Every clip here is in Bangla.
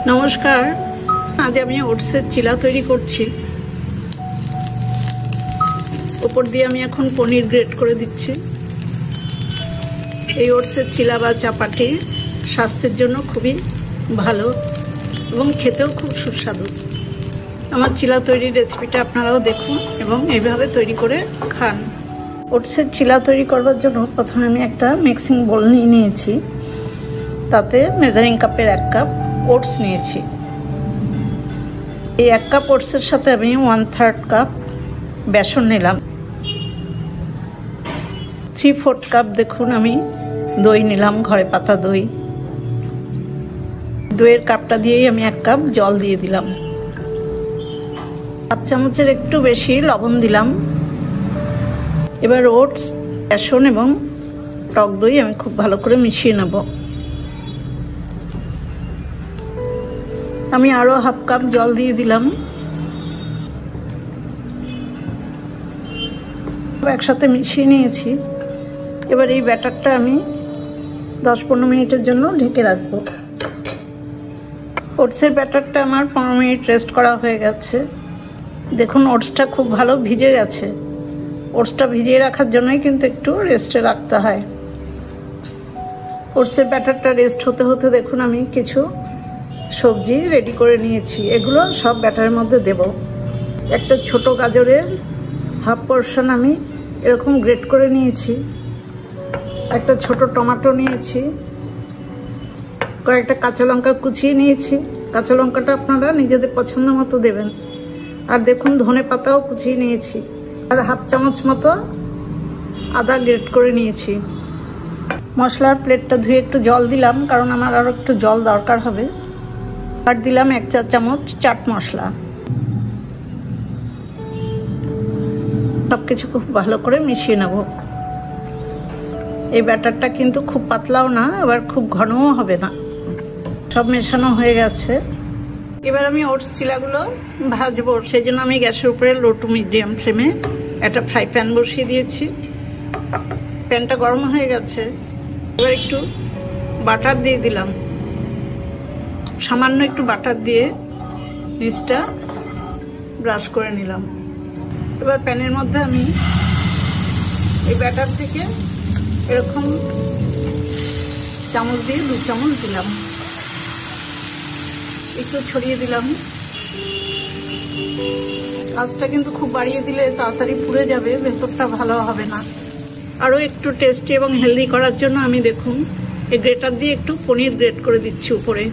নমস্কার, আজ আমি ওটসের চিলা তৈরি করছি। উপর দিয়ে আমি এখন পনির গ্রেট করে দিচ্ছি। এই ওটসের চিলা বা চাপাটি স্বাস্থ্যের জন্য খুবই ভালো এবং খেতেও খুব সুস্বাদু। আমার চিলা তৈরির রেসিপিটা আপনারাও দেখুন এবং এইভাবে তৈরি করে খান। ওটসের চিলা তৈরি করবার জন্য প্রথমে আমি একটা মিক্সিং বোল নিয়ে নিয়েছি। তাতে মেজারিং কাপের 1 কাপ ওটস নিয়েছি। এই 1 কাপ ওটসের সাথে আমি 1/3 কাপ বেসন নিলাম। 3/4 কাপ দেখুন আমি দই নিলাম, ঘরে পাতা দই। দইয়ের কাপটা দিয়েই আমি 1 কাপ জল দিয়ে দিলাম। 1 চামচের একটু বেশি লবণ দিলাম। এবার ওটস, বেসন এবং টক দই আমি খুব ভালো করে মিশিয়ে নেব। আমি আরো 1/2 কাপ জল দিয়ে দিলাম। একসাথে মিশিয়ে নিয়েছি। এবার এই ব্যাটারটা আমি 10-15 মিনিটের জন্য ঢেকে রাখবো। ওটসের ব্যাটারটা আমার 15 মিনিট রেস্ট করা হয়ে গেছে। দেখুন ওটসটা খুব ভালো ভিজে গেছে। ওটসটা ভিজিয়ে রাখার জন্যই কিন্তু একটু রেস্টে রাখতে হয়। ওটসের ব্যাটারটা রেস্ট হতে হতে দেখুন আমি কিছু সবজি রেডি করে নিয়েছি। এগুলো সব ব্যাটারের মধ্যে দেব। একটা ছোট গাজরের হাফ পোর্শন আমি এরকম গ্রেট করে নিয়েছি। একটা ছোট টমেটো নিয়েছি। কয়েকটা কাঁচা লঙ্কা কুচিয়ে নিয়েছি। কাঁচা লঙ্কাটা আপনারা নিজেদের পছন্দ মতো দেবেন। আর দেখুন ধনে পাতাও কুচিয়ে নিয়েছি। আর 1/2 চামচ মতো আদা গ্রেট করে নিয়েছি। মশলার প্লেটটা ধুয়ে একটু জল দিলাম, কারণ আমার আরও একটু জল দরকার হবে। আর দিলাম 1 চা চামচ চাট মশলা। সবকিছু খুব ভালো করে মিশিয়ে নেব। এই ব্যাটারটা কিন্তু খুব পাতলাও না, আবার খুব ঘনও হবে না। সব মেশানো হয়ে গেছে। এবার আমি ওটস চিলাগুলো ভাজবো। সেই জন্য আমি গ্যাসের উপরে লো টু মিডিয়াম ফ্লেমে একটা ফ্রাই প্যান বসিয়ে দিয়েছি। প্যানটা গরম হয়ে গেছে। এবার একটু বাটার দিয়ে দিলাম। সামান্য একটু বাটার দিয়ে নিচটা ব্রাশ করে নিলাম। এবার প্যানের মধ্যে আমি এই ব্যাটার থেকে এরকম চামচ দিয়ে 2 চামচ দিলাম। একটু ছড়িয়ে দিলাম। আঁচটা কিন্তু খুব বাড়িয়ে দিলে তাড়াতাড়ি পুড়ে যাবে, ভেতরটা ভালো হবে না। আরও একটু টেস্টি এবং হেলদি করার জন্য আমি দেখুন এই গ্রেটার দিয়ে একটু পনির গ্রেট করে দিচ্ছি উপরে।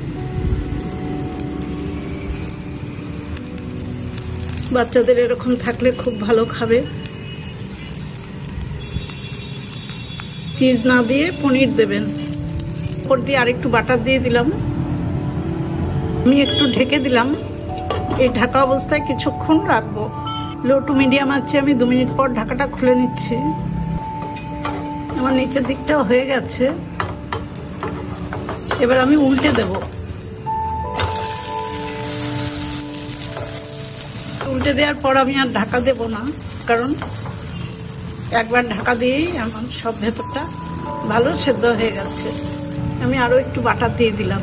বাচ্চাদের এরকম থাকলে খুব ভালো খাবে। চিজ না দিয়ে পনির দেবেন। উপর দিয়ে আরেকটু বাটার দিয়ে দিলাম। আমি একটু ঢেকে দিলাম। এই ঢাকা অবস্থায় কিছুক্ষণ রাখবো। লো টু মিডিয়াম আছে। আমি 2 মিনিট পর ঢাকাটা খুলে নিচ্ছি। আমার নিচের দিকটাও হয়ে গেছে। এবার আমি উল্টে দেব। উল্টে দেওয়ার পর আমি আর ঢাকা দেব না, কারণ একবার ঢাকা দিয়েই আমার সব ভেতরটা ভালো সেদ্ধ হয়ে গেছে। আমি আরও একটু বাটার দিয়ে দিলাম।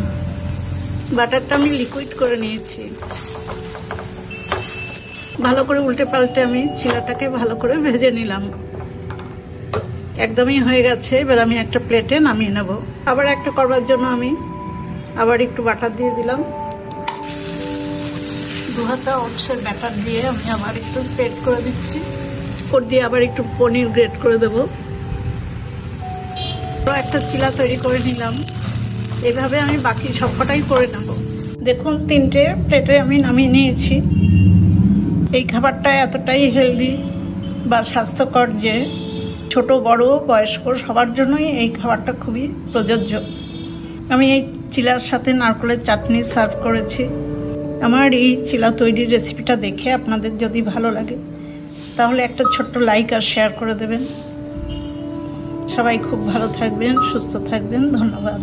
বাটারটা আমি লিকুইড করে নিয়েছি। ভালো করে উল্টে পাল্টে আমি চিলাটাকে ভালো করে ভেজে নিলাম। একদমই হয়ে গেছে। এবার আমি একটা প্লেটে নামিয়ে নেব। আবার একটা করবার জন্য আমি আবার একটু বাটার দিয়ে দিলাম। 2 হাতা ওটসের ব্যাটার দিয়ে আমি আবার একটু স্প্রেড করে দিচ্ছি। উপর দিয়ে আবার একটু পনির গ্রেট করে দেবো। একটা চিলা তৈরি করে নিলাম। এভাবে আমি বাকি সবকটাই করে নেব। দেখুন 3টে প্লেটে আমি নামিয়ে নিয়েছি। এই খাবারটা এতটাই হেলদি বা স্বাস্থ্যকর যে ছোট বড় বয়স্ক সবার জন্যই এই খাবারটা খুবই প্রযোজ্য। আমি এই চিলার সাথে নারকেলের চাটনি সার্ভ করেছি। আমার এই চিলা তৈরির রেসিপিটা দেখে আপনাদের যদি ভালো লাগে তাহলে একটা ছোট্ট লাইক আর শেয়ার করে দেবেন। সবাই খুব ভালো থাকবেন, সুস্থ থাকবেন। ধন্যবাদ।